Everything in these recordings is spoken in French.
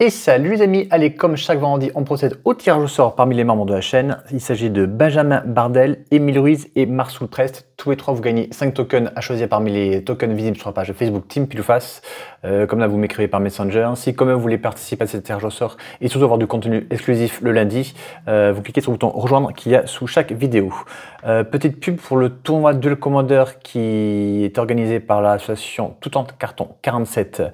Et salut les amis, allez, comme chaque vendredi, on procède au tirage au sort parmi les membres de la chaîne. Il s'agit de Benjamin Bardel, Émile Ruiz et Marsoul Prest. Tous les trois, vous gagnez 5 tokens à choisir parmi les tokens visibles sur la page Facebook Team Pile ou Face. Comme là, vous m'écrivez par Messenger. Si comme vous voulez participer à ce tirage au sort et surtout avoir du contenu exclusif le lundi, vous cliquez sur le bouton rejoindre qu'il y a sous chaque vidéo. Petite pub pour le tournoi Duel Commander qui est organisé par l'association Tout en Carton 47,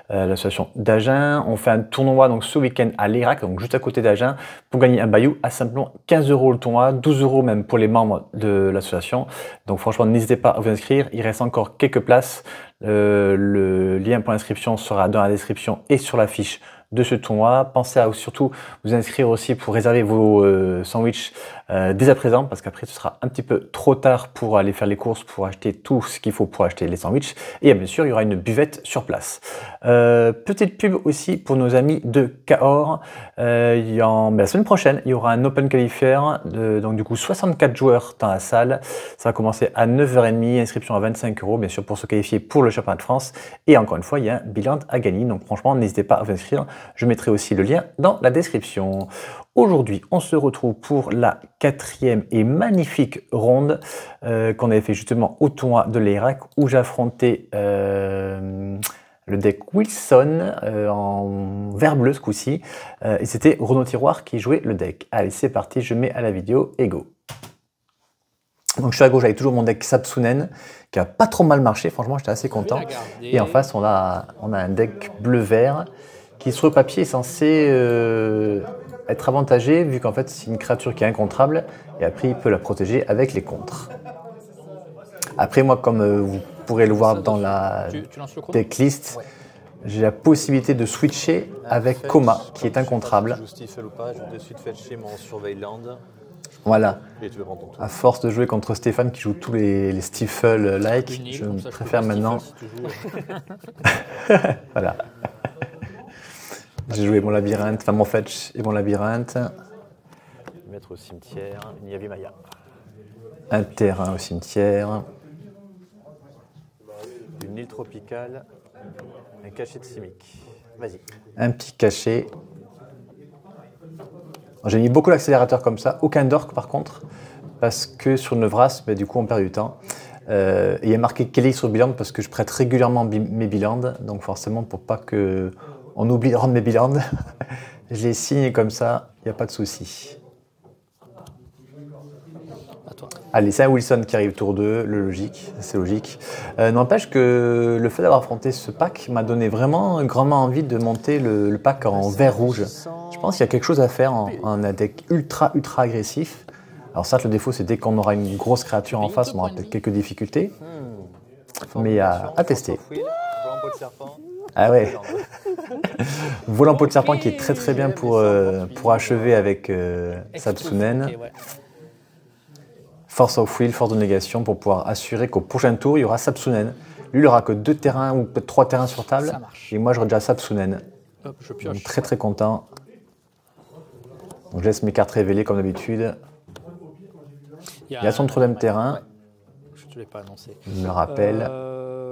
l'association d'Agen. On fait un tournoi donc ce week-end à l'Irak, donc juste à côté d'Agen, pour gagner un bayou à simplement 15 € le tournoi, 12 € même pour les membres de l'association. Donc franchement, n'hésitez pas à vous inscrire, il reste encore quelques places. Le lien pour l'inscription sera dans la description et sur la fiche de ce tournoi. Pensez à surtout vous inscrire aussi pour réserver vos sandwichs dès à présent, parce qu'après ce sera un petit peu trop tard pour aller faire les courses, pour acheter tout ce qu'il faut pour acheter les sandwichs. Et bien sûr, il y aura une buvette sur place. Petite pub aussi pour nos amis de Cahors. La semaine prochaine, il y aura un Open Qualifier, donc du coup 64 joueurs dans la salle. Ça va commencer à 9h30, inscription à 25 €, bien sûr pour se qualifier pour le championnat de France. Et encore une fois, il y a un bilan à gagner, donc franchement, n'hésitez pas à vous inscrire. Je mettrai aussi le lien dans la description. Aujourd'hui, on se retrouve pour la 4e et magnifique ronde qu'on avait fait justement au tournoi de l'Irak, où j'affrontais le deck Wilson en vert bleu ce coup-ci. Et c'était Renaud Tiroir qui jouait le deck. Allez, c'est parti, je mets à la vidéo et go. Donc je suis à gauche avec toujours mon deck Sapsunen qui a pas trop mal marché, franchement j'étais assez content. Et en face on a un deck bleu-vert qui sur le papier est censé être avantagé vu qu'en fait c'est une créature qui est incontrable et après il peut la protéger avec les contres. Après moi comme vous pourrez le voir dans la decklist, j'ai la possibilité de switcher avec Koma qui est incontrable. Voilà, à force de jouer contre Stéphane qui joue tous les Stifle-like, je préfère maintenant. Voilà. J'ai joué mon labyrinthe, enfin mon fetch et mon labyrinthe. Mettre au cimetière, Niavi Maya. Un terrain au cimetière. Une île tropicale. Un cachet de Simic. Vas-y. Un petit cachet. J'ai mis beaucoup d'accélérateurs comme ça, aucun dork par contre, parce que sur Nevras, du coup on perd du temps. Et il y a marqué Kelly sur Biland parce que je prête régulièrement mes Biland, donc forcément pour pas que on oublie de rendre mes Biland, je les signe comme ça, il n'y a pas de souci. Allez, c'est un Wilson qui arrive tour 2, le logique, c'est logique. N'empêche que le fait d'avoir affronté ce pack m'a donné vraiment grandement envie de monter le pack en vert-rouge. Je pense qu'il y a quelque chose à faire en un deck ultra agressif. Alors certes, le défaut, c'est dès qu'on aura une grosse créature en face, on aura peut-être quelques difficultés. Mais à tester. Ah ouais. Volant peau de serpent qui est très bien pour achever avec Sapsunen. Force of Will, force de négation pour pouvoir assurer qu'au prochain tour, il y aura Sapsunen. Lui, il n'aura que 2 terrains ou peut-être 3 terrains sur table. Et moi, j'aurai déjà Sapsunen. Donc, très content. Donc, je laisse mes cartes révélées comme d'habitude. Il y a son troisième terrain. Je ne te l'ai pas annoncé. Je me rappelle.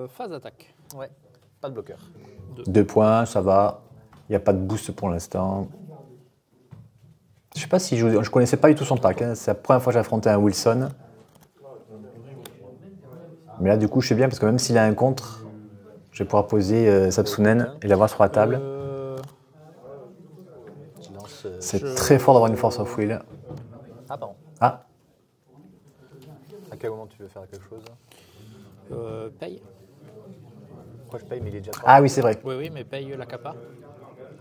Phase d'attaque. Ouais, pas de bloqueur. 2 points, ça va. Il n'y a pas de boost pour l'instant. Je sais pas si je connaissais pas du tout son pack, hein. C'est la première fois que j'ai affronté un Wilson. Mais là du coup je sais bien parce que même s'il a un contre, je vais pouvoir poser Sapsunen et l'avoir sur la table. C'est très fort d'avoir une force of will. Ah pardon. Ah. À quel moment tu veux faire quelque chose? Paye. Pourquoi je paye mais il est déjà 3. Ah oui c'est vrai. Oui, mais paye la capa.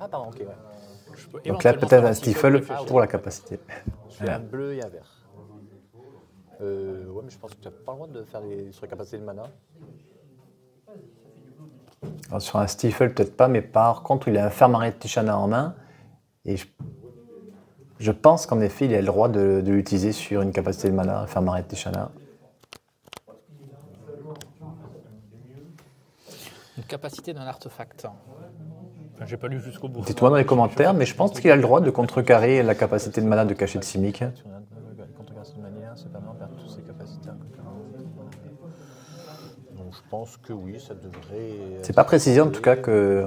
Ah pardon, ok, ouais. Donc là peut-être un Stifle pour la capacité. Je fais un bleu et un vert. Ouais mais je pense que tu n'as pas le droit de faire sur les capacités de mana. Alors, sur un Stifle peut-être pas, mais par contre il a un Fermarès Tishana en main. Et je pense qu'en effet il a le droit de l'utiliser sur une capacité de mana, Fermarès Tishana. Une capacité d'un artefact. Enfin, j'ai pas lu jusqu'au bout. Dites-moi dans les commentaires, mais je pense qu'il a le droit de contrecarrer la capacité de mana de cachet de Simic. Contrecarrer de manière, c'est pas mal, perdre toutes ses capacités. Donc je pense que oui, ça devrait. C'est pas précisé en tout cas que.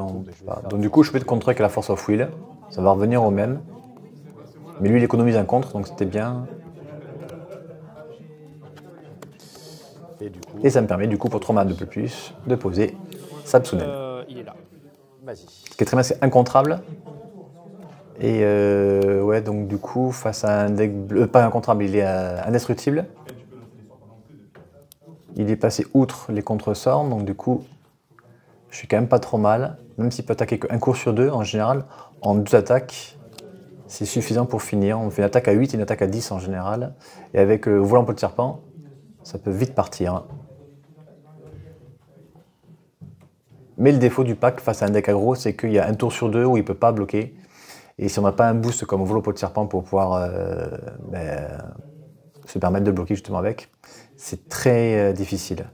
Donc du coup, je peux te contrer avec la Force of Will. Ça va revenir au même. Mais lui, il économise un contre, donc c'était bien. Et du coup, Et ça me permet du coup pour 3 mana de plus de poser Sabsunen. Il est là. vas-y. Ce qui est très bien, c'est incontrable. Et ouais, donc du coup, face à un deck bleu, pas incontrable, il est indestructible. Il est passé outre les contre-sorts, donc du coup, je suis quand même pas trop mal. Même s'il peut attaquer qu'un cours sur 2, en général, en 2 attaques, c'est suffisant pour finir. On fait une attaque à 8 et une attaque à 10 en général. Et avec Volant Peau de Serpent, ça peut vite partir. Mais le défaut du pack face à un deck aggro, c'est qu'il y a un tour sur 2 où il ne peut pas bloquer. Et si on n'a pas un boost comme Volant Peau de Serpent pour pouvoir se permettre de bloquer justement avec, c'est très difficile.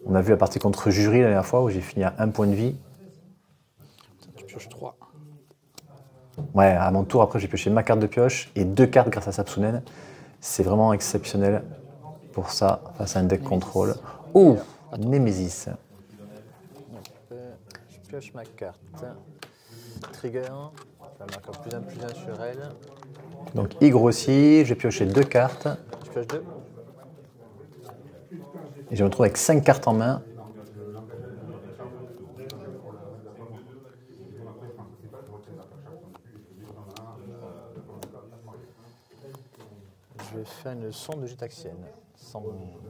On a vu la partie contre Jury la dernière fois où j'ai fini à 1 point de vie. Tu pioches 3. Ouais, à mon tour, après j'ai pioché ma carte de pioche et 2 cartes grâce à Sabsunen. C'est vraiment exceptionnel pour ça, face à un deck contrôle. Oh, Nemesis. Je pioche ma carte. Trigger. Je vais marquer plus 1 sur elle. Donc I grossit, j'ai pioché 2 cartes Je pioche 2. et je me retrouve avec 5 cartes en main. Je vais faire une sonde de Gétaxienne. Sans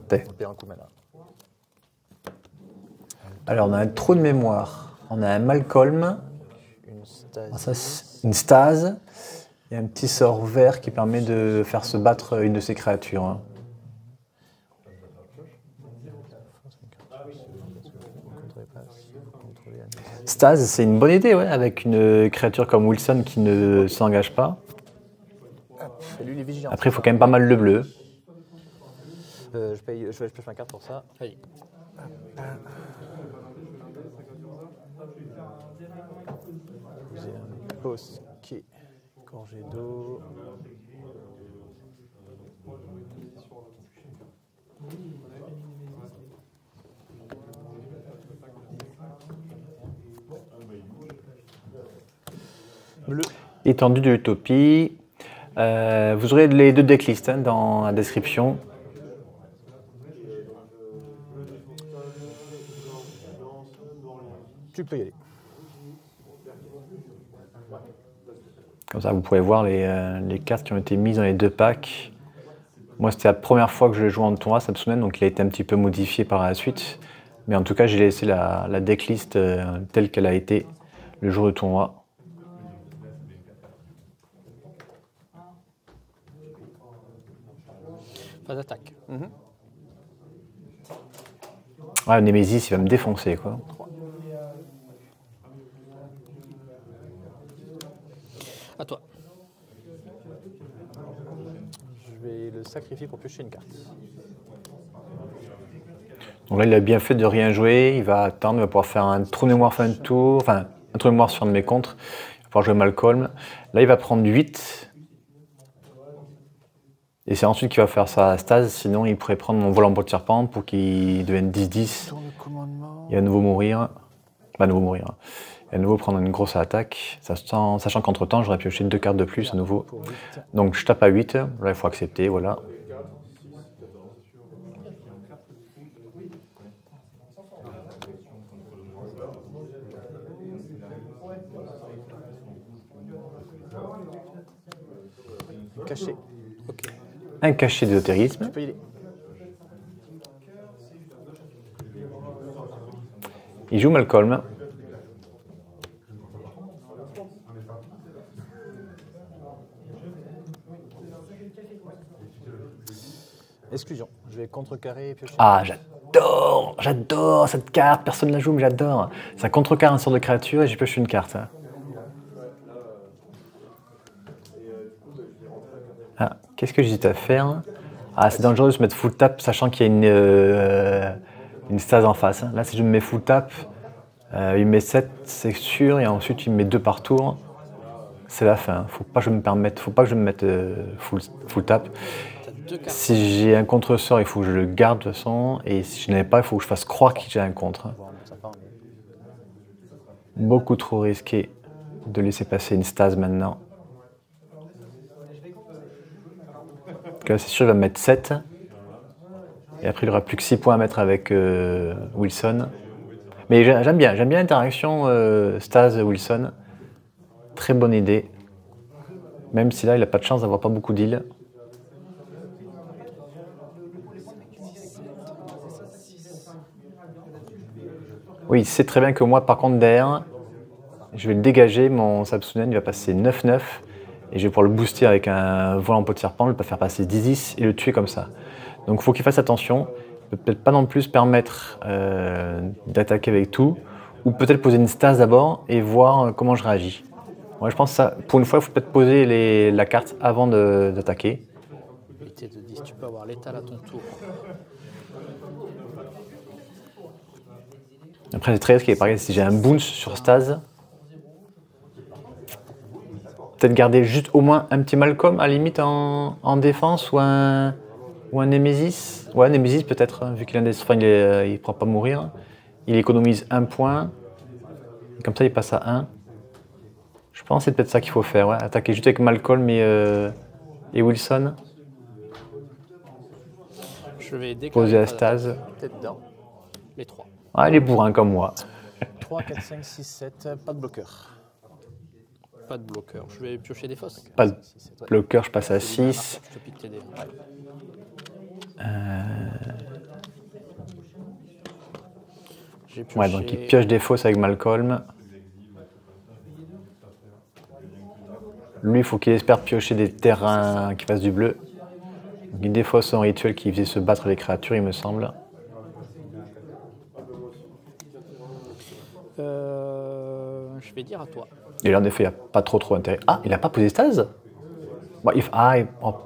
T'es. perdre un coup de mana. Alors on a un trou de mémoire, on a un Malcolm, Une stase. alors ça, c'est une stase et un petit sort vert qui permet de faire se battre une de ces créatures. Stase, c'est une bonne idée, ouais, avec une créature comme Wilson qui ne s'engage pas. Et lui, il est vigilant. Après, il faut quand même pas mal le bleu. Je pioche ma carte pour ça. Allez. Vous avez un bosquet, gorgée d'eau. Bleu. Étendue de l'utopie. Vous aurez les 2 decklists dans la description. Tu peux y aller. Comme ça, vous pouvez voir les cartes qui ont été mises dans les 2 packs. Moi, c'était la première fois que je l'ai joué en tournoi, Sabsunen, donc il a été un petit peu modifié par la suite. Mais en tout cas, j'ai laissé la decklist telle qu'elle a été le jour du tournoi. Pas d'attaque. Ouais, Nemesis, il va me défoncer, quoi. À toi. Je vais le sacrifier pour piocher une carte. Donc là, il a bien fait de rien jouer. Il va attendre, il va pouvoir faire un trou de mémoire fin de tour. Enfin, un trou de mémoire sur un de mes contres. Il va pouvoir jouer Malcolm. Là, il va prendre 8. Et c'est ensuite qu'il va faire sa stase. Sinon, il pourrait prendre mon Volant Peau de Serpent pour qu'il devienne 10-10. Tour de commandement. Et à nouveau mourir. Pas à nouveau mourir. Et à nouveau prendre une grosse attaque. Sachant qu'entre-temps, j'aurais pioché 2 cartes de plus à nouveau. Pour 8. Donc je tape à 8. Là, il faut accepter, voilà. Caché. Ok. Un cachet d'ésotérisme. Tu peux y aller. Il joue Malcolm. Exclusion. Je vais contrecarrer et piocher. Ah, j'adore cette carte. Personne ne la joue, mais j'adore. Ça contrecarre un sort de créature et j'ai pioché une carte. Ah, qu'est-ce que j'hésite à faire? Ah, c'est dangereux de se mettre full tap, sachant qu'il y a une stase en face. Là, si je me mets full tap, il me met 7, c'est sûr, et ensuite il me met 2 par tour. C'est la fin. Faut pas que je me mette full tap. 2 cartes. Si j'ai un contre-sort, il faut que je le garde de toute façon. Et si je n'en ai pas, il faut que je fasse croire que j'ai un contre. Beaucoup trop risqué de laisser passer une stase maintenant. Donc là, c'est sûr, il va me mettre 7. Et après, il n'aura plus que 6 points à mettre avec Wilson. Mais j'aime bien l'interaction Stase-Wilson. Très bonne idée. Même si là, il n'a pas de chance d'avoir pas beaucoup d'îles. Oui, il sait très bien que moi, par contre, derrière, je vais le dégager. Mon Samsunen, il va passer 9-9. Et je vais pouvoir le booster avec un vol en peau de serpent, le faire passer 10-10 et le tuer comme ça. Donc il faut qu'il fasse attention. Il peut peut-être pas non plus se permettre d'attaquer avec tout. Ou peut-être poser une stase d'abord et voir comment je réagis. Moi, je pense que ça, pour une fois, il faut peut-être poser la carte avant d'attaquer. Éviter de 10, tu peux avoir l'étal à ton tour. Après, c'est très risqué. Par exemple, si j'ai un bounce sur stase, peut-être garder juste au moins un petit Malcolm à la limite en défense ou un Nemesis. Ouais, Nemesis peut-être, vu qu'il il ne pourra pas mourir. Il économise 1 point. Comme ça, il passe à 1. Je pense que c'est peut-être ça qu'il faut faire. Ouais. Attaquer juste avec Malcolm et Wilson. Je vais déclarer Poser la stase. Tête dedans. les 3. Ah, les bourrins comme moi. 3, 4, 5, 6, 7. Pas de bloqueur. Pas de bloqueur. Je vais piocher des fosses. Pas de bloqueur, je passe à 6. Je te pique tes dés. J'ai pioché... Ouais, donc il pioche des fosses avec Malcolm. Lui, il faut qu'il espère piocher des terrains qui fassent du bleu. Donc, il défausse son rituel qui faisait se battre les créatures, il me semble. Je vais dire à toi. Et là, en effet, il n'y a pas trop intérêt. Ah, il n'a pas posé stase bon,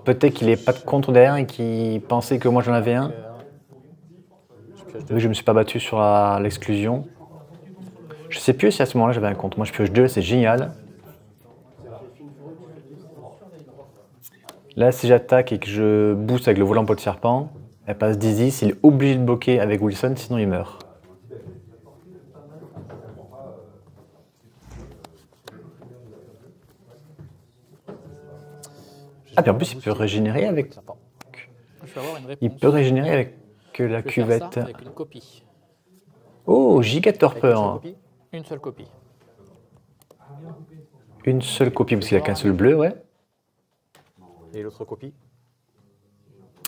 peut-être qu'il n'est pas de contre derrière et qu'il pensait que moi j'en avais un. Vu que je ne me suis pas battu sur l'exclusion. Je sais plus si à ce moment-là j'avais un contre. Moi je pioche 2, c'est génial. Là, si j'attaque et que je booste avec le volant peau de serpent, elle passe 10-10, il est obligé de bloquer avec Wilson, sinon il meurt. Ah, puis en plus, il peut régénérer avec. Je vais avoir une réponse. Il peut régénérer avec la Je vais faire cuvette. ça avec une copie. Oh, Gigatorper. Une seule copie. Une seule copie, parce qu'il a qu'un seul bleu, ouais. Et l'autre copie?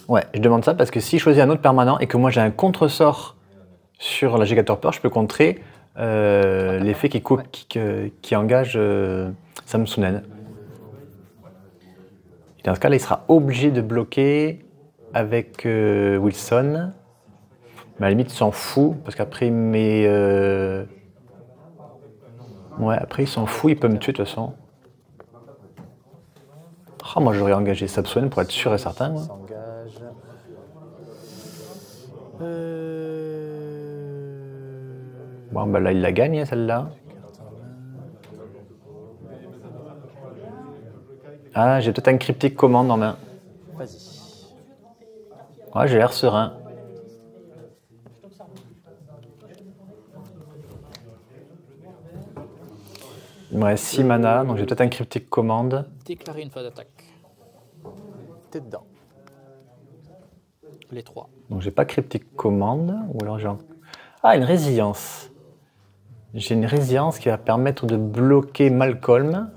Ouais, je demande ça parce que si je choisis un autre permanent et que moi j'ai un contre-sort sur la Gigatorper, je peux contrer l'effet qui engage Samsunen. Et dans ce cas-là, il sera obligé de bloquer avec Wilson. Mais à la limite, il s'en fout parce qu'après, il met. Ouais, après, il s'en fout, il peut me tuer de toute façon. Ah, moi, j'aurais engagé Samsunen pour être sûr et certain. Moi. S'engage. Bon, bah là, il la gagne, celle-là. Ah, j'ai peut-être un cryptique commande en main. Vas-y. Ouais, j'ai l'air serein. Il me reste 6 mana, donc j'ai peut-être un cryptique commande. Déclarer une phase d'attaque. T'es dedans. Les 3. Donc j'ai pas cryptique commande, ou alors j'ai... Ah, une résilience. J'ai une résilience qui va permettre de bloquer Malcolm.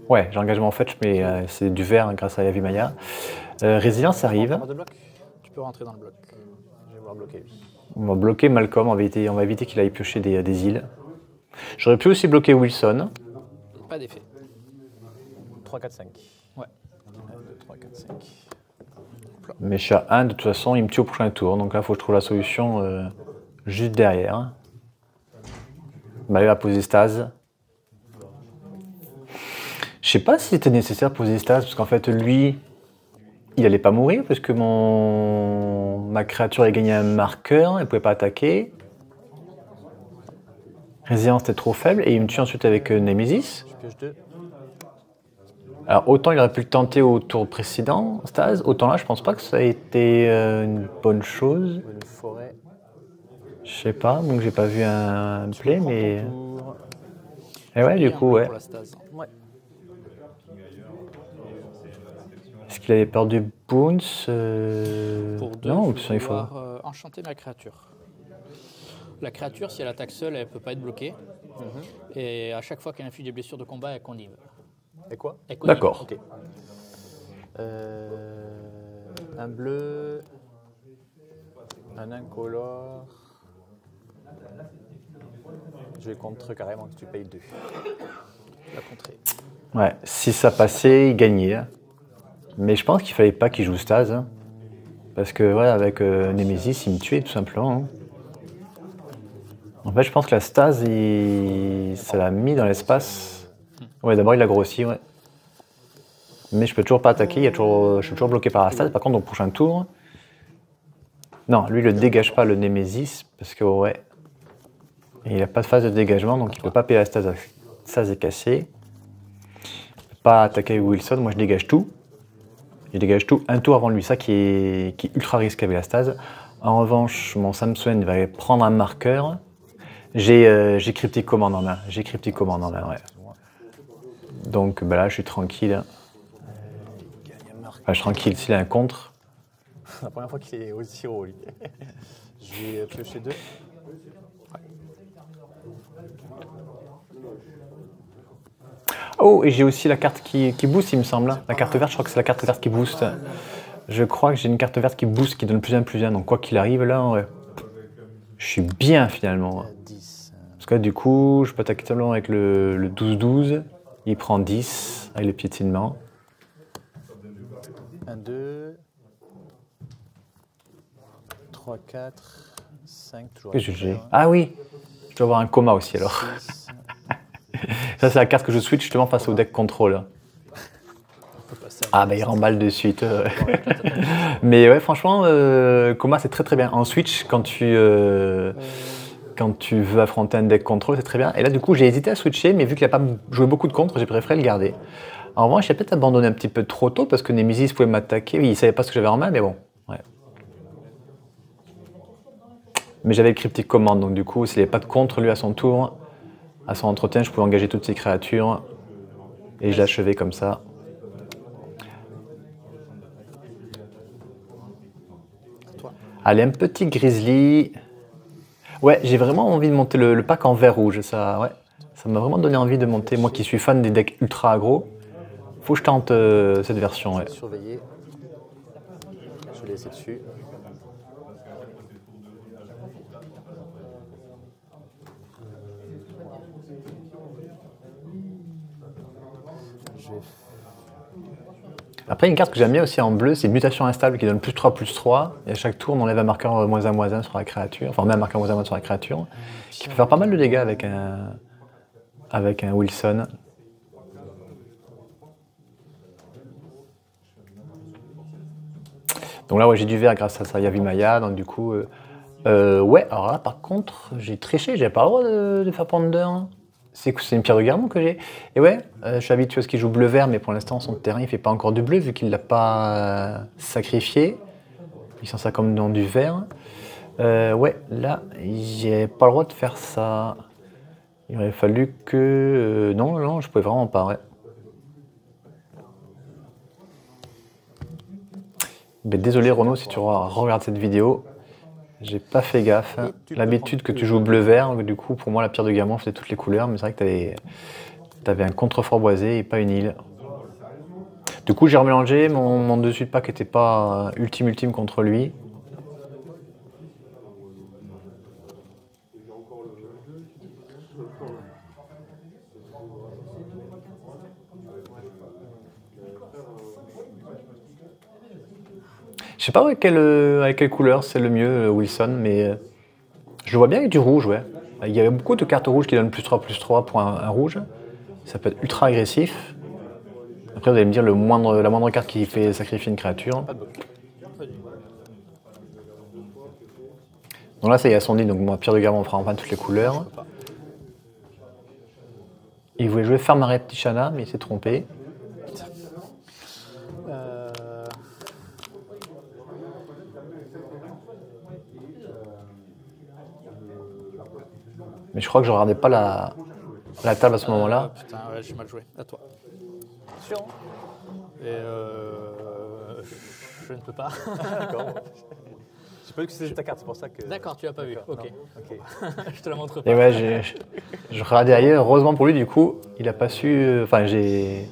Ouais, j'ai engagement en fait, mais c'est du vert grâce à Yavimaya. Résilience arrive. Pas de bloc? Tu peux rentrer dans le bloc. Je vais voir bloquer lui. On va bloquer Malcolm, on va éviter qu'il aille piocher des îles. J'aurais pu aussi bloquer Wilson. Pas d'effet. 3, 4, 5. Ouais. 1, 2, 3, 4, 5. Mais je suis à 1, de toute façon, il me tue au prochain tour. Donc là, il faut que je trouve la solution juste derrière. Bah, il va poser stase. Je sais pas si c'était nécessaire de poser stase, parce qu'en fait, lui, il allait pas mourir, parce que ma créature a gagné un marqueur, elle pouvait pas attaquer. Résilience était trop faible, et il me tue ensuite avec Nemesis. Je pioche 2. Alors, autant il aurait pu le tenter au tour précédent, Stase, autant là, je pense pas que ça a été une bonne chose. Une forêt. Je sais pas, donc j'ai pas vu un play, mais. Tour. Et ouais, du coup, ouais. Pour la stase. Ouais. Est-ce qu'il avait perdu Boons Pour 2, non, je il vais faut. pouvoir enchanter ma créature. La créature, si elle attaque seule, elle ne peut pas être bloquée. Et à chaque fois qu'elle inflige des blessures de combat, elle connive. Et quoi? Elle connive. D'accord. Ok. Un bleu. Un incolore. Je vais contre carrément que tu payes 2. La contrée. Ouais, si ça passait, il gagnait. Hein. Mais je pense qu'il fallait pas qu'il joue Stase. Hein. Parce que, ouais, avec Nemesis, il me tuait tout simplement. Hein. En fait, je pense que la Stase, ça l'a mis dans l'espace. Ouais, d'abord, il l'a grossi, ouais. Mais je peux toujours pas attaquer, je suis toujours bloqué par la Stase. Par contre, au prochain tour. Non, lui, il le dégage pas, le Nemesis, parce que, ouais. Il n'a pas de phase de dégagement, donc il peut pas payer la Stase. La Stase est cassée. Il peut pas attaquer avec Wilson, moi je dégage tout. Je dégage tout un tour avant lui, ça qui est ultra risqué avec la Stase. En revanche, mon Samsung va prendre un marqueur. J'ai Cryptic Command en main. J'ai Cryptic Command en main, ouais. Donc bah là, je suis tranquille. Enfin, je suis tranquille s'il a un contre. La première fois qu'il est aussi haut, lui. Je vais piocher 2. Oh, et j'ai aussi la carte qui booste, il me semble. Hein. La carte verte, je crois que c'est la carte verte qui booste. Je crois que j'ai une carte verte qui booste, qui donne plus 1, plus 1. Donc quoi qu'il arrive là, ouais. Je suis bien finalement. 10. Parce que là, du coup, je peux attaquer seulement avec le 12-12. Il prend 10 avec le piétinement. 1, 2. 3, 4. 5, toujours. Qu'est-ce que j'ai? Ah oui, je dois avoir un coma aussi alors. 6. Ça, c'est la carte que je switch justement face au deck contrôle. Ah, bah il remballe de suite. Mais ouais, franchement, coma, c'est très très bien. En switch, quand tu veux affronter un deck contrôle, c'est très bien. Et là, du coup, j'ai hésité à switcher, mais vu qu'il n'a pas joué beaucoup de contre, j'ai préféré le garder. En revanche, j'ai peut-être abandonné un petit peu trop tôt parce que Nemesis pouvait m'attaquer. Oui, il ne savait pas ce que j'avais en main, mais bon. Ouais. Mais j'avais le Cryptic Command, donc du coup, s'il n'avait pas de contre lui à son tour, à son entretien, je pouvais engager toutes ses créatures et je l'achevais comme ça. Allez, un petit Grizzly. Ouais, j'ai vraiment envie de monter le pack en vert rouge. Ça, ouais, ça m'a vraiment donné envie de monter. Moi qui suis fan des decks ultra aggro, faut que je tente cette version. Ouais. Surveiller. Je vais laisser dessus. Après, une carte que j'aime bien aussi en bleu, c'est Mutation Instable qui donne +3/+3. Et à chaque tour, on enlève un marqueur -1/-1 sur la créature. Enfin, on met un marqueur -1/-1 sur la créature. Qui peut faire pas mal de dégâts avec un Wilson. Donc là, ouais, j'ai du vert grâce à ça, Yavimaya. Donc du coup, ouais, alors là, par contre, j'ai triché. J'avais pas le droit de faire Ponder. C'est une pierre de Garmon que j'ai. Et ouais, je suis habitué à ce qu'il joue bleu-vert, mais pour l'instant, son terrain, il fait pas encore du bleu, vu qu'il l'a pas sacrifié. Il sent ça comme dans du vert. Ouais, là, j'ai pas le droit de faire ça. Il aurait fallu que... non, je pouvais vraiment pas, ouais. Mais désolé, Renaud, si tu regardes cette vidéo. J'ai pas fait gaffe. L'habitude que tu joues bleu-vert, du coup, pour moi, la pierre de Garmon faisait toutes les couleurs, mais c'est vrai que t'avais un contrefort boisé et pas une île. Du coup, j'ai remélangé, mon dessus de pack n'était pas ultime contre lui. Je sais pas avec quelle couleur c'est le mieux, Wilson, mais je le vois bien avec du rouge, ouais. Il y a beaucoup de cartes rouges qui donnent +3/+3 pour un rouge. Ça peut être ultra agressif. Après, vous allez me dire la moindre carte qui fait sacrifier une créature. Donc là, ça y est, son dit, donc moi, Pierre de Garmon, on fera enfin toutes les couleurs. Il voulait jouer Fermaret Tishana, mais il s'est trompé. Mais je crois que je regardais pas la table à ce moment-là. Putain, ouais, j'ai mal joué. À toi. Sûr. Et je ne peux pas. D'accord. J'ai pas vu que c'était ta carte, c'est pour ça que. D'accord, tu l'as pas vu. D'accord, Ok. non. Ok. Je te la montre pas. Et ouais, je regardais ailleurs. Heureusement pour lui, du coup, il a pas su. Enfin, j'ai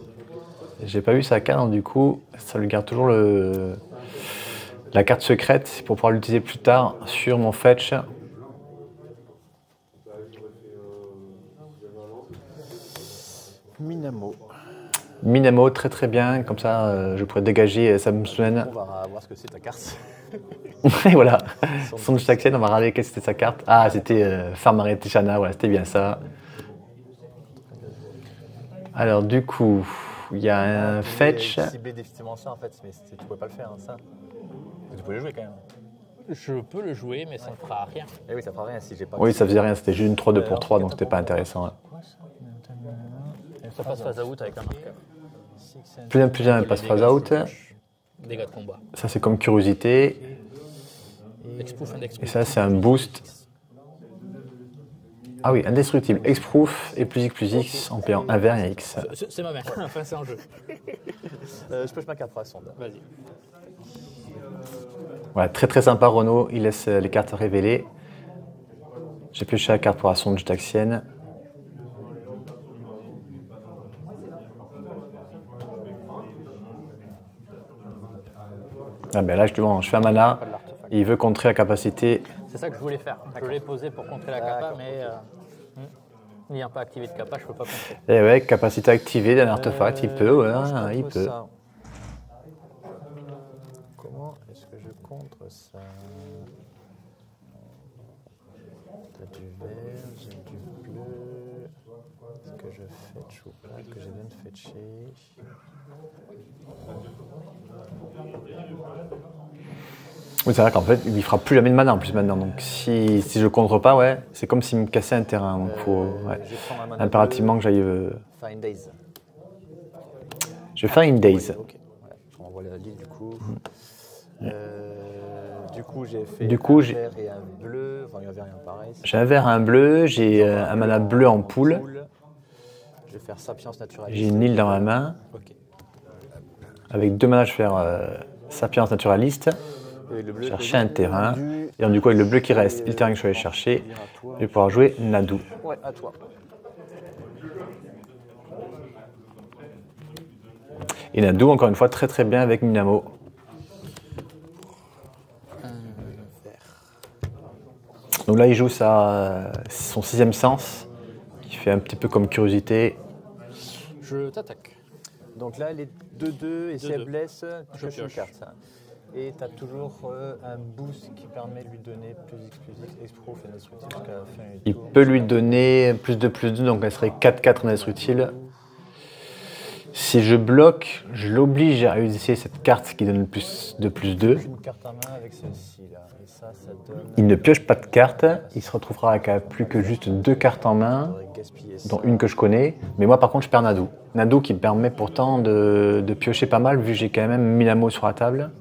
pas vu sa carte, donc du coup, ça lui garde toujours la carte secrète pour pouvoir l'utiliser plus tard sur mon fetch. Minamo. Minamo, très très bien. Comme ça, je pourrais dégager Samsung. On va voir ce que c'est ta carte. Et voilà, son Taxen, on va regarder quelle c'était sa carte. Ah, c'était Farmaret Tichana, voilà, c'était bien ça. Alors, du coup, il y a un fetch. Ciblé définitivement ça en fait, mais tu pouvais pas le faire, hein, ça. Tu pouvais le jouer quand même. Je peux le jouer, mais ça ne fera rien. Eh oui, ça fera rien si j'ai pas. Oui, ça faisait rien, c'était juste une 3-2 pour 3, donc c'était pas intéressant. Hein. Ça passe phase out avec un marqueur. Plus un passe phase out. Dégâts de combat. Ça, c'est comme curiosité. Exproof and Et exproof. ça, c'est un boost. Ah oui, indestructible. Exproof et plus X en payant un vert et un X. C'est ma main. Enfin, c'est en jeu. Je pioche ma carte pour la sonde. Vas-y. Voilà, très très sympa, Renaud. Il laisse les cartes révélées. J'ai pioché la carte pour la sonde jutaxienne. Ah ben là, justement, je fais un mana. Et il veut contrer la capacité. C'est ça que je voulais faire. Je l'ai posé pour contrer la capa, mais n'ayant pas activé de capa, je peux pas contrer. Et ouais, capacité activée d'un artefact, il peut, ouais, il peut. Ça. Comment est-ce que je contre ça? T'as du vert, j'ai du bleu. Est-ce que je fetch ou pas? Que je viens de fetcher? Oui, c'est vrai qu'en fait, il fera plus jamais de mana en plus maintenant. Donc si je contre pas, ouais, c'est comme s'il me cassait un terrain. Donc faut Je vais prendre un mana impérativement que j'aille. Fine Days. Je vais faire une Days. Ok. Ouais, je renvoie la liste du coup. Du coup, j'ai fait Du coup, un j'ai- vert et un bleu. Enfin, un vert et un pareil. J'ai un vert, un bleu, j'ai un mana bleu en pool, Je vais faire Sapience Naturaliste. j'ai une île dans ma main. Ok. Avec 2 mana, je vais faire Sapience Naturaliste. Et le bleu, Chercher un terrain. du- Et donc, du coup, avec le bleu qui reste et le terrain que je vais aller chercher, je vais pouvoir jouer Nadu. Ouais, à toi. Et Nadu, encore une fois, très très bien avec Minamo. Donc là, il joue son 6e sens, qui fait un petit peu comme curiosité. Je t'attaque. Donc là, les 2-2 et si 2-2. elle blesse, tu Je pioches une pioche. carte. Et tu as toujours un boost qui permet de lui donner plus X, Exproof et indestructible jusqu'à la fin du Il tour. peut lui donner plus de, donc elle serait 4-4 indestructible. Si je bloque, je l'oblige à utiliser cette carte qui donne plus 2. Une carte en main avec celle-ci là. Et ça donne. Il ne pioche pas de carte, il se retrouvera avec plus que juste 2 cartes en main, Faudrait gaspiller ça. dont une que je connais. Mais moi, par contre, je perds Nadu. Nadu qui me permet pourtant de piocher pas mal, vu que j'ai quand même Minamo sur la table.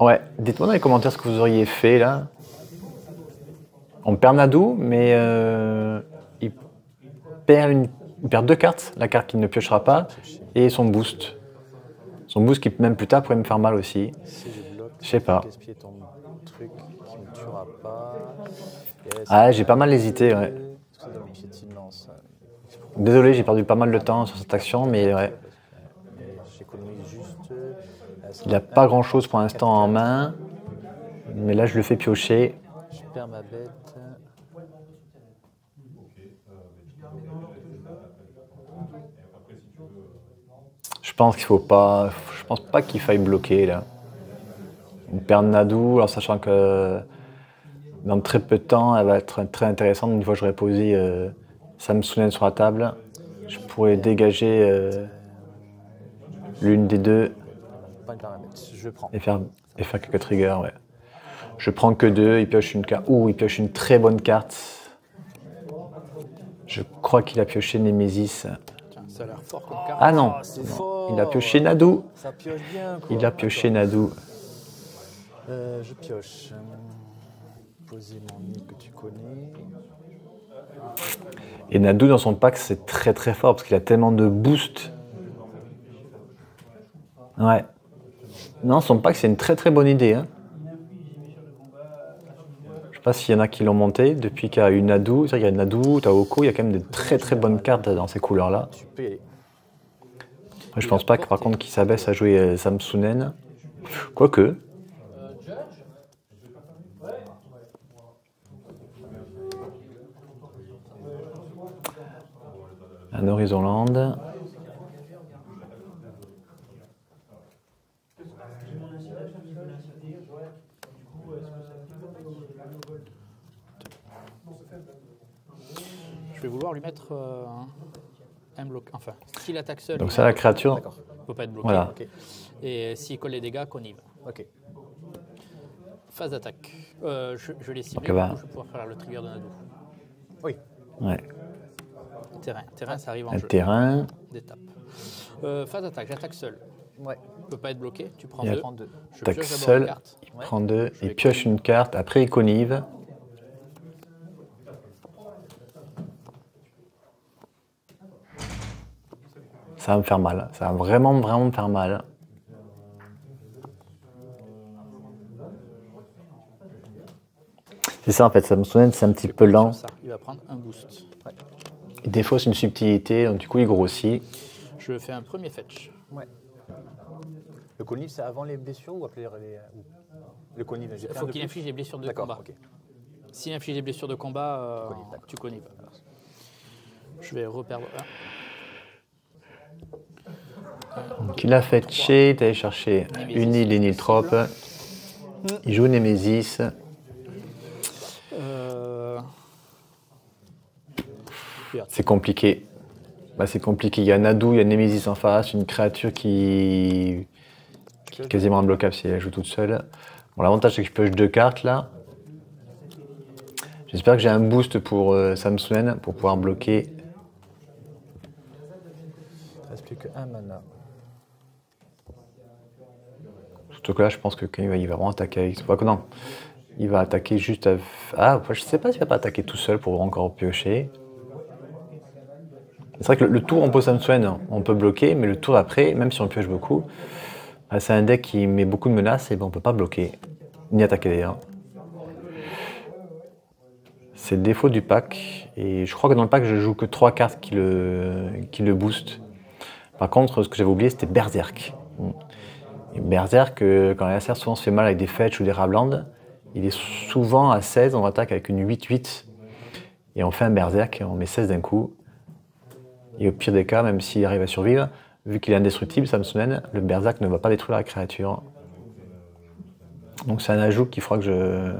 Ouais, dites-moi dans les commentaires ce que vous auriez fait là. On perd Nadu, mais il perd 2 cartes, la carte qu'il ne piochera pas, et son boost. Son boost qui, même plus tard, pourrait me faire mal aussi. Si je bloque, Je sais pas. gaspiller ton truc qui ne tuera pas. Et Ah, j'ai pas mal hésité, ouais. Est-ce que ça donne piétinement ça? Désolé, j'ai perdu pas mal de temps sur cette action, mais ouais. Mais j'économise juste. Il n'a pas grand chose pour l'instant en main, mais là je le fais piocher. Je perds ma bête. Je pense qu'il faut pas. Je pense pas qu'il faille bloquer là. On perd Nadu, alors sachant que dans très peu de temps, elle va être très intéressante. Une fois que j'aurai posé Samsung sur la table, je pourrais dégager l'une des deux Pas une paramètre. Je prends. et faire quelques triggers. Ouais. Je prends que 2, il pioche une carte. Ouh, il pioche une très bonne carte. Je crois qu'il a pioché Nemesis. Tiens, ça a l'air fort comme carte. Ah non, c'est non, fort. il a pioché Nadu. Ça pioche bien quoi. Il a pioché Nadu. Je pioche. poser mon nid que tu connais. Et Nadu dans son pack, c'est très très fort parce qu'il a tellement de boost. Ouais. Non, son pack, c'est une très très bonne idée. Hein. Je sais pas s'il y en a qui l'ont monté depuis qu'il y a eu Nadu. Il y a Nadu, Taoko, il y a quand même de très très bonnes cartes dans ces couleurs-là. Tu peux y aller. Je pense pas que par contre qu'il s'abaisse à jouer Samsunen. Quoique. Un Horizon Land. Je vais vouloir lui mettre un bloc. Enfin, s'il attaque seul, Donc ça, la créature. D'accord. il ne peut pas être bloqué. Voilà. Ok. Et s'il colle les dégâts, connive. Ok. Phase d'attaque. Je l'ai ciblé, Ok, bah. du coup, je vais pouvoir faire le trigger de Nadu. Oui. Ouais. Terrain. Terrain, ça arrive en Un jeu. terrain. D'étape. Phase d'attaque, j'attaque seul. Ouais. Il ne peut pas être bloqué, tu prends Il y a- deux. Prends 2. Je Tac pioche d'abord une seul. carte. Il prend 2. Il pioche une carte. Après, il connive. Ça va me faire mal. Ça va vraiment me faire mal. C'est ça en fait, Samsunen c'est un petit peu lent. Ça, il va prendre un boost. Ouais. Il défausse une subtilité, donc du coup il grossit. Je fais un premier fetch. Ouais. Le conif, c'est avant les blessures ou après les. Le conif, j'ai Il fait un faut de qu'il plus. inflige des blessures de D'accord, combat. ok. S'il inflige des blessures de combat, Connive, d'accord. tu connais pas. Je vais reperdre un. Donc il a fait chez, il est allé chercher une île et Niltrope. Il joue Nemesis. C'est compliqué. Bah, c'est compliqué. Il y a Nadu, il y a Nemesis en face, une créature qui est quasiment imbloquable si elle joue toute seule. Bon, l'avantage c'est que je pioche 2 cartes là. J'espère que j'ai un boost pour Samsunen pour pouvoir bloquer. Il ne reste plus qu'un mana. Surtout que là, je pense que quand il va vraiment attaquer avec. Enfin, que non. Il va attaquer juste à. Ah, je sais pas s'il va pas attaquer tout seul pour encore piocher. C'est vrai que le tour on pose Samsunen, on peut bloquer, mais le tour après, même si on pioche beaucoup, c'est un deck qui met beaucoup de menaces et ben on peut pas bloquer. Ni attaquer d'ailleurs. C'est le défaut du pack. Et je crois que dans le pack, je joue que 3 cartes qui le boostent. Par contre, ce que j'avais oublié, c'était Berserk. Et Berserk, quand l'adversaire souvent se fait mal avec des fetch ou des rablands, il est souvent à 16, on attaque avec une 8-8. Et on fait un Berserk, on met 16 d'un coup. Et au pire des cas, même s'il arrive à survivre, vu qu'il est indestructible, Samsunen, le Berserk ne va pas détruire la créature. Donc c'est un ajout qu'il faudra que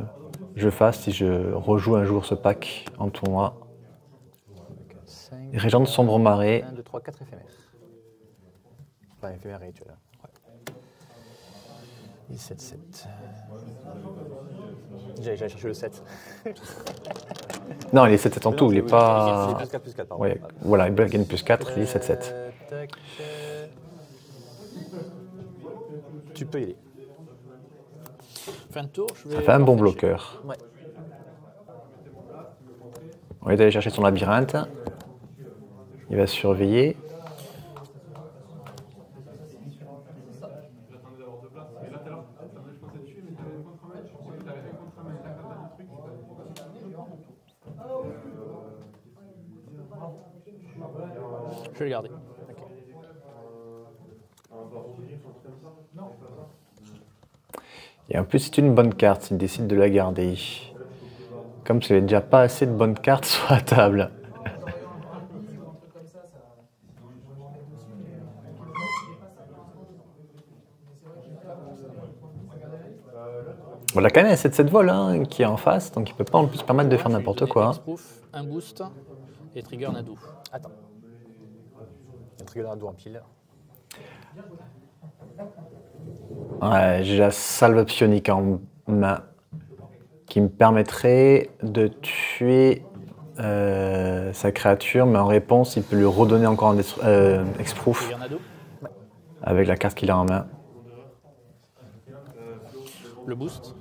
je fasse si je rejoue un jour ce pack en tournoi. 5, Régent de Sombre Marée. 1, 2, 3, 4 éphémères. Enfin, éphémère rituel. Ouais. Et 7, 7. J'allais chercher le 7. Non, il est 7-7 en tout, il est pas. C'est plus 4 plus 4, pardon. Ouais, voilà, il gagne plus 4, il est 7-7. Tac. Tu peux y aller. Fin de tour, je vais. Ça fait un bon fetcher. bloqueur. Ouais. On est allé chercher son labyrinthe. Il va surveiller. Je vais le garder. Et en plus, c'est une bonne carte s'il décide de la garder. Comme s'il n'y avait déjà pas assez de bonnes cartes sur la table. Voilà, quand même, il y a cette vol hein, qui est en face, donc il peut pas en plus se permettre de faire n'importe quoi. hein. Exproof, un boost et trigger Nadu. Attends. Il y a un trigger dans la dos en pile. Ouais, j'ai la salve psionique en main qui me permettrait de tuer sa créature, mais en réponse, il peut lui redonner encore un exproof Trigger Nadu. avec la carte qu'il a en main. Le boost.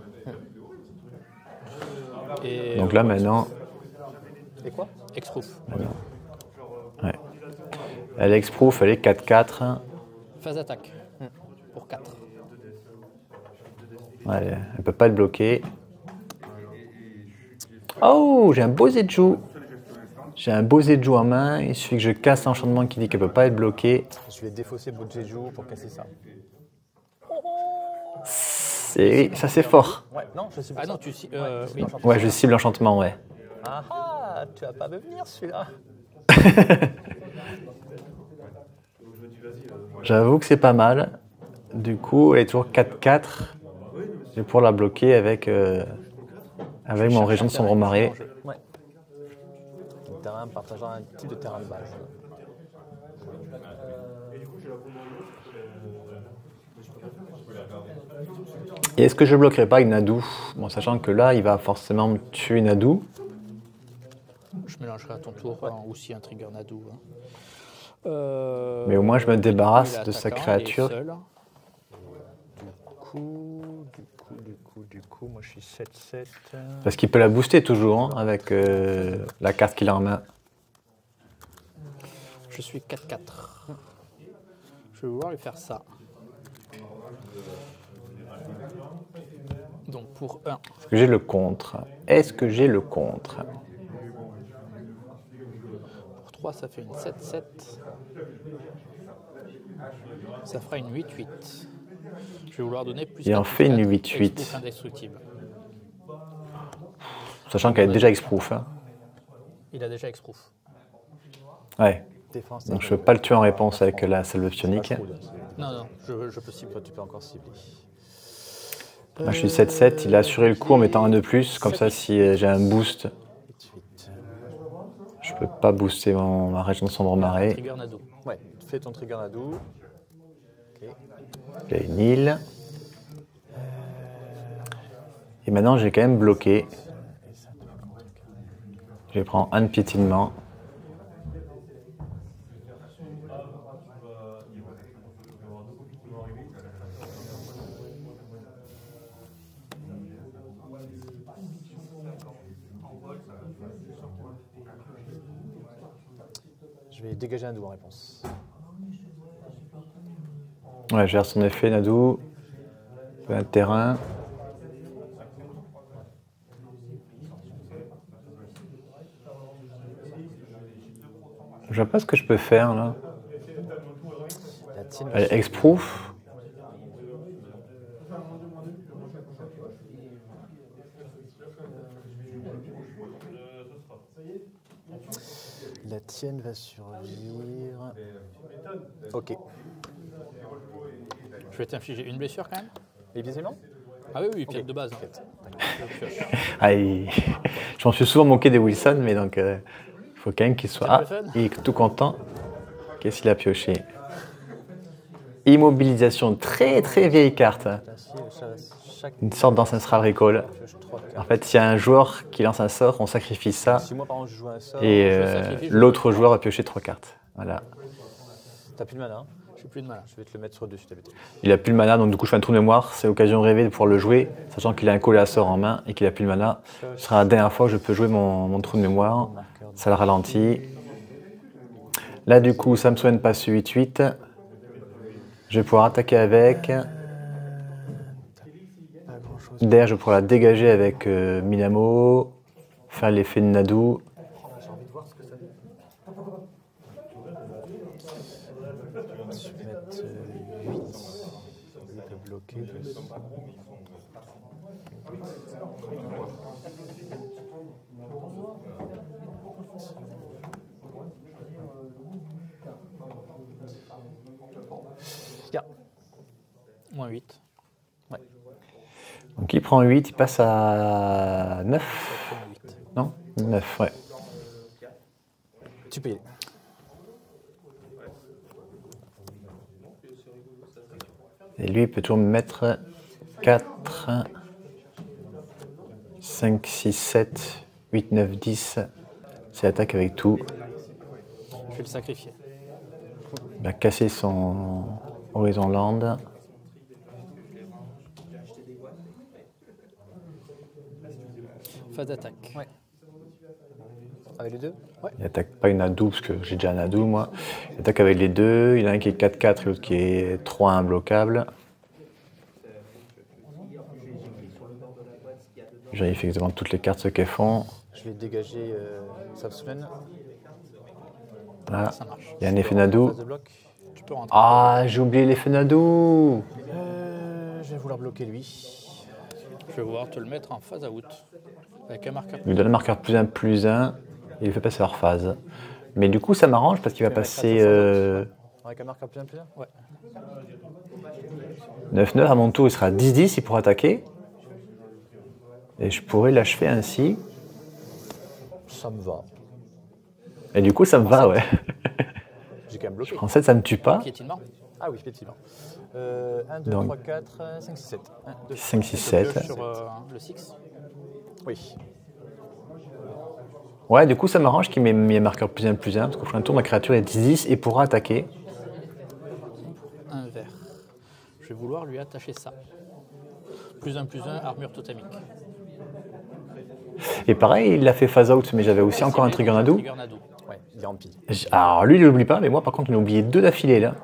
Et, Donc là, maintenant, Et quoi? Exproof. ouais. Elle est exproof, elle est 4-4. Phase d'attaque. Pour 4. Ouais, elle ne peut pas être bloquée. Oh, j'ai un beau Zeju. J'ai un beau Zeju en main. Il suffit que je casse l'enchantement qui dit qu'elle ne peut pas être bloquée. Je vais défausser Bojeju pour casser ça. Et ça, c'est fort. Ouais, non, je suis pas Ah ça. non, oui. Ouais, je cible l'enchantement, ouais. Ah ah, tu vas pas me venir celui-là. J'avoue que c'est pas mal. Du coup, elle est toujours 4-4. Je vais pouvoir la bloquer avec mon régent de sombre marée. Ouais. Un terrain partageant un type de terrain de base. Et est-ce que je bloquerai pas avec Nadu? Bon, sachant que là, il va forcément me tuer Nadu. Je mélangerai à ton tour aussi un trigger Nadu. Mais au moins, je me débarrasse de sa l'attaquant, créature. il est seul. Du coup, moi je suis 7-7. Parce qu'il peut la booster toujours, hein, avec la carte qu'il a en main. Je suis 4-4. Je vais vouloir lui faire ça. Donc pour 1, Est-ce que j'ai le contre? Est-ce que j'ai le contre? pour 3, ça fait une 7-7. Ça fera une 8-8. Je vais vouloir donner plus. Il en fait une 8-8. Exproof indestructible. Sachant qu'elle est déjà exproof. Hein. Il a déjà exproof. Ouais. Défense. Donc je ne peux pas le tuer en réponse avec la salve psionique. Non, je peux cibler. Toi, tu peux encore cibler. Moi, je suis 7-7. Il a assuré le coup en mettant un de plus. Comme ça, si j'ai un boost, 8. je peux pas booster ma région de sombre marée. Trigger Nadu. Ouais, fais ton trigger Nadu. Ok. Il y a une île. Et maintenant, j'ai quand même bloqué. Je vais prendre un de piétinement. Je vais dégager un Nadu en réponse. Ouais, je gère son effet, Nadu. Un terrain. Je vois pas ce que je peux faire là. La tienne Elle est exproof. La tienne va survivre. Ok. Je vais t'infliger une blessure quand même. Et visiblement Ah oui, pièce de base. Aïe. Je m'en suis souvent moqué des Wilson, mais donc il faut quand même qu'il soit. Ah, C'est le fun. il est tout content. Qu'est-ce qu'il a pioché? Immobilisation, très très vieille carte. Chaque Une sorte d'ancestral recall. pioche 3 cartes. En fait, s'il y a un joueur qui lance un sort, on sacrifie ça. Si moi par exemple je joue un sort, Et sacrifie, je l'autre joueur va piocher 3 cartes. Voilà. t'as plus de mana. Hein. Je suis plus de mal. Je vais te le mettre sur le dessus d'habitude. Il a plus de mana, donc du coup je fais un trou de mémoire. C'est l'occasion rêvée de pouvoir le jouer, sachant qu'il a un collet à sort en main et qu'il a plus de mana. Ce sera la dernière fois que je peux jouer mon trou de mémoire. Ça le ralentit. Là du coup, Samsung passe 8-8. Je vais pouvoir attaquer avec. Derrière, je vais pouvoir la dégager avec Minamo. Faire l'effet de Nadu. Je vais mettre 8. Il peut bloquer. Yeah. Moins 8. Donc il prend 8, il passe à 9. Non 9, ouais. Tu peux y aller. Et lui, il peut toujours me mettre 4, 5, 6, 7, 8, 9, 10. C'est l'attaque avec tout. Je vais le sacrifier. Il va casser son Horizon Land. Phase d'attaque. Ouais. Avec les deux? Ouais. Il attaque pas une Nadou, parce que j'ai déjà un Nadou, moi. Il attaque avec les deux. Il y en a un qui est 4-4 et l'autre qui est 3-1 bloquable. Je vérifie exactement toutes les cartes ce qu'elles font. Je vais dégager Samsunen. Voilà. Ça marche. Il y a un effet Nadou. Phase de bloc. Tu peux rentrer. Ah, j'ai oublié l'effet Nadou. Je vais vouloir bloquer lui. Je vais pouvoir te le mettre en phase out. Avec un marqueur. Il lui donne un marqueur +1/+1 et il le fait passer hors phase. Mais du coup, ça m'arrange parce qu'il va passer Avec un marqueur plus 1 plus 1? Ouais. 9-9. À mon tour, il sera 10-10, il pourra attaquer. Et je pourrais l'achever ainsi. Ça me va. Et du coup, ça me va, ouais. J'ai quand même bloqué. En fait, ça me tue pas. Piétinement. Ah oui, effectivement. 1, 2, Donc. 3, 4, 5, 6, 7. 1, 2, 5, 6, Je 7. pioche sur le 6. Oui. Ouais, du coup, ça m'arrange qu'il m'ait mis un marqueur +1/+1 parce qu'au prochain tour, ma créature est 10-10 et pourra attaquer. Un vert. Je vais vouloir lui attacher ça. +1/+1, armure totamique. Et pareil, il l'a fait phase out, mais j'avais aussi encore un Trigger Nadou. Trigger Nadou. Ouais, il est en pile. Alors lui, il l'oublie pas, mais moi, par contre, il a oublié 2 d'affilée là.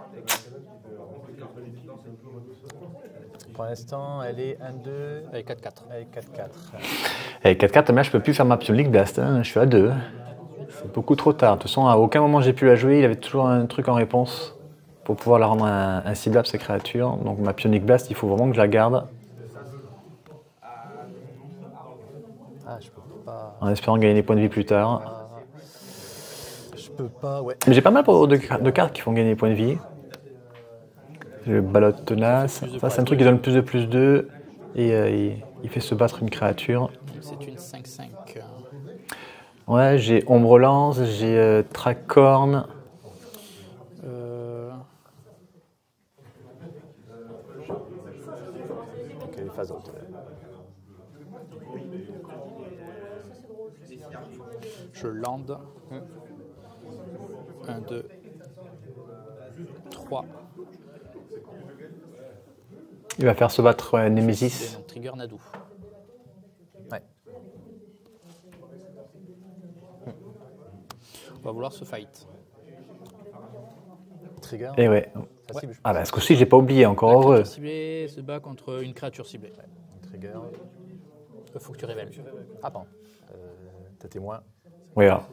Pour l'instant, elle est 1, 2, Avec 4-4. elle est 4, 4. Avec 4-4, là, je peux plus faire ma Psionic Blast. Hein. Je suis à 2. C'est beaucoup trop tard. De toute façon, à aucun moment j'ai pu la jouer. Il avait toujours un truc en réponse pour pouvoir la rendre inciblable, ces créatures. Donc ma Psionic Blast, il faut vraiment que je la garde. Ah, je peux pas. En espérant gagner des points de vie plus tard. Je peux pas, ouais. Mais j'ai pas mal de cartes qui font gagner des points de vie. Le Ballotte Tenace. Ça, c'est un truc qui donne +2/+2. Et il fait se battre une créature. C'est une 5-5. Ouais, j'ai Ombre Lance, j'ai Tracorn. Donc, elle est phase out. Je lande. 1, 2, 3. Il va faire se battre Nemesis. Donc, Trigger Nadou. Ouais. On va vouloir se fight. Trigger. Et ouais. Ça cible, je Ah bah ce coup-ci, j'ai pas oublié, encore La heureux. créature ciblée se bat contre une créature ciblée. Trigger. Il faut que tu révèles. Ah, pardon. T'as témoin. Oui, alors.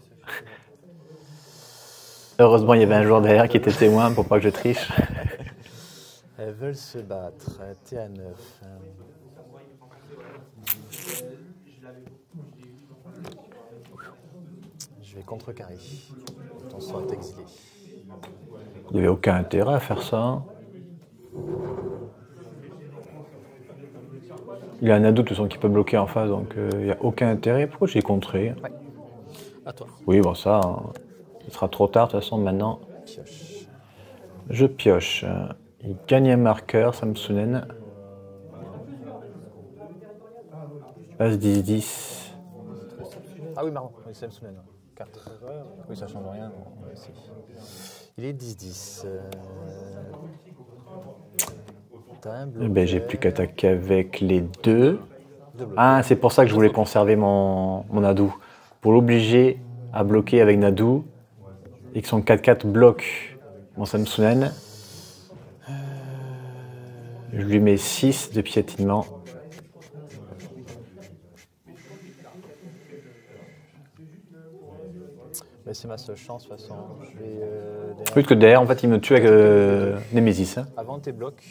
Heureusement, il y avait un joueur derrière qui était témoin pour pas que je triche. Elles veulent se battre. T'es à 9. Je vais contrecarrer. Ton sort est exilé. Il n'y avait aucun intérêt à faire ça. Il a un ado de toute façon qui peut bloquer en face, donc il n'y a aucun intérêt. Pourquoi j'ai contré? À toi. Oui, bon ça, ce sera trop tard de toute façon maintenant. Pioche. Je pioche. Il gagne un marqueur, Samsunen. Passe 10-10. Ah oui, marrant. Oui, c'est Samsunen. 4. Oui, ça change rien. On va essayer. Il est 10-10. T'as un bloc. Eh ben, j'ai plus qu'attaquer avec les deux. Ah, c'est pour ça que je voulais conserver mon Nadou. Pour l'obliger à bloquer avec Nadou et que son 4-4 bloque mon Samsunen. Je lui mets 6 de piétinement. Mais c'est ma seule chance, de toute façon. Je vais, Plus que derrière, en fait, il me tue avec Nemesis. Hein. avant tes blocs,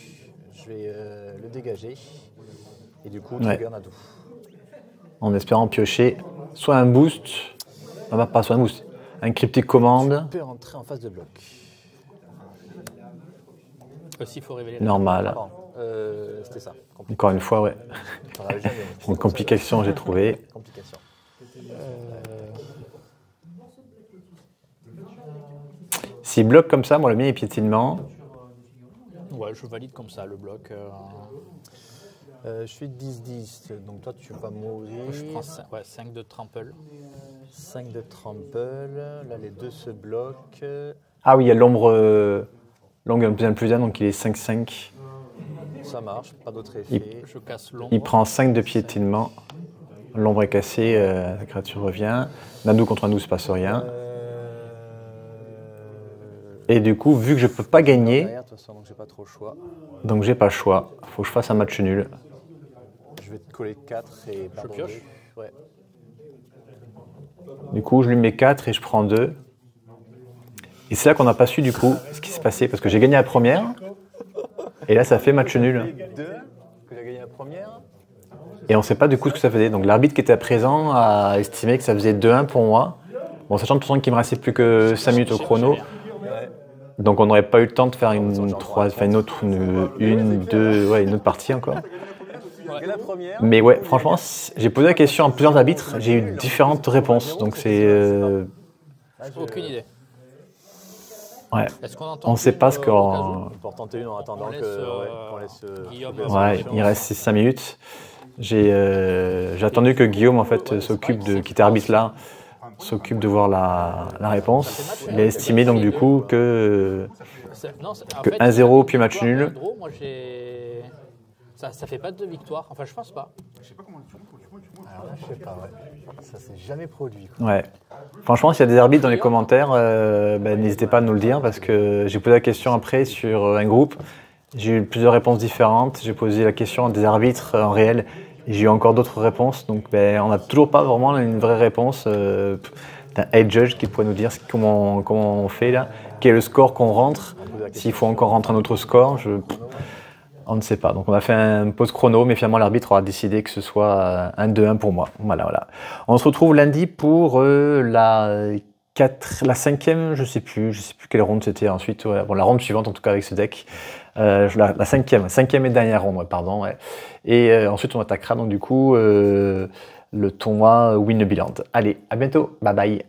je vais le dégager. Et du coup, Ouais. trigger Nadou. En espérant piocher soit un boost, non, pas soit un boost, un cryptique commande, Tu peux rentrer en phase de bloc. Aussi, il faut révéler. normal. Pardon, c'était ça. Encore une fois, ouais. T'auras jamais. Une complication, j'ai trouvé. Complication. S'il bloque comme ça, moi le mien est piétinement. Ouais, je valide comme ça le bloc. Je suis 10-10, donc toi tu vas mourir. Je prends 5 de trample. 5 de trample. Là, les deux se bloquent. Ah oui, il y a l'ombre longue un plus un, donc il est 5-5. Ça marche, pas d'autre effet. Je casse l'ombre. Il prend 5 de piétinement. L'ombre est cassée, la créature revient. Nano contre Nano, il se passe rien. Et du coup, vu que je peux pas gagner, Derrière, de toute façon, donc j'ai pas trop le choix. donc j'ai pas le choix. Faut que je fasse un match nul. Je vais te coller 4 et pardon, pioche. deux. Ouais. Du coup, je lui mets 4 et je prends 2. Et c'est là qu'on n'a pas su du coup ce qui s'est passé, parce que j'ai gagné la première, et là ça fait match nul. 2, que j'ai gagné la première. Et on ne sait pas du coup ce que ça faisait. Donc l'arbitre qui était présent a estimé que ça faisait 2-1 pour moi. Bon, sachant de toute façon qu'il me restait plus que 5 minutes au chrono. Ouais. Donc on n'aurait pas eu le temps de faire une autre partie encore. Et la première. Mais ouais, franchement, j'ai posé la question à plusieurs arbitres, j'ai eu différentes réponses. Donc c'est... Aucune idée. ouais. Est-ce qu'on entend On ne sait pas ce au cas où qu'on... On peut en tenter une en attendant On laisse, qu'on laisse Guillaume. Ouais, il reste 5 minutes. J'ai attendu que Guillaume en fait qui était arbitre là, s'occupe de voir la réponse. Il a estimé donc du coup que que 1-0 puis match nul. Moi, ça fait pas de victoire. Enfin, je pense pas. Alors là, je sais pas, ouais. Ça s'est jamais produit. Quoi. Ouais. Franchement, s'il y a des arbitres dans les commentaires, n'hésitez pas à nous le dire parce que j'ai posé la question après sur un groupe. J'ai eu plusieurs réponses différentes. J'ai posé la question à des arbitres en réel et j'ai eu encore d'autres réponses. Donc, on n'a toujours pas vraiment une vraie réponse d'un head judge qui pourrait nous dire comment on fait là, quel est le score qu'on rentre, s'il faut encore rentrer un autre score. On ne sait pas. Donc on a fait un pause chrono, mais finalement l'arbitre aura décidé que ce soit un 2-1 pour moi. Voilà. On se retrouve lundi pour la 5e, je sais plus quelle ronde c'était ensuite. Ouais. Bon, la ronde suivante en tout cas avec ce deck. La 5e et dernière ronde, pardon. Ouais. Et ensuite on attaquera donc du coup le tournoi Win the Billand. Allez, à bientôt. Bye bye.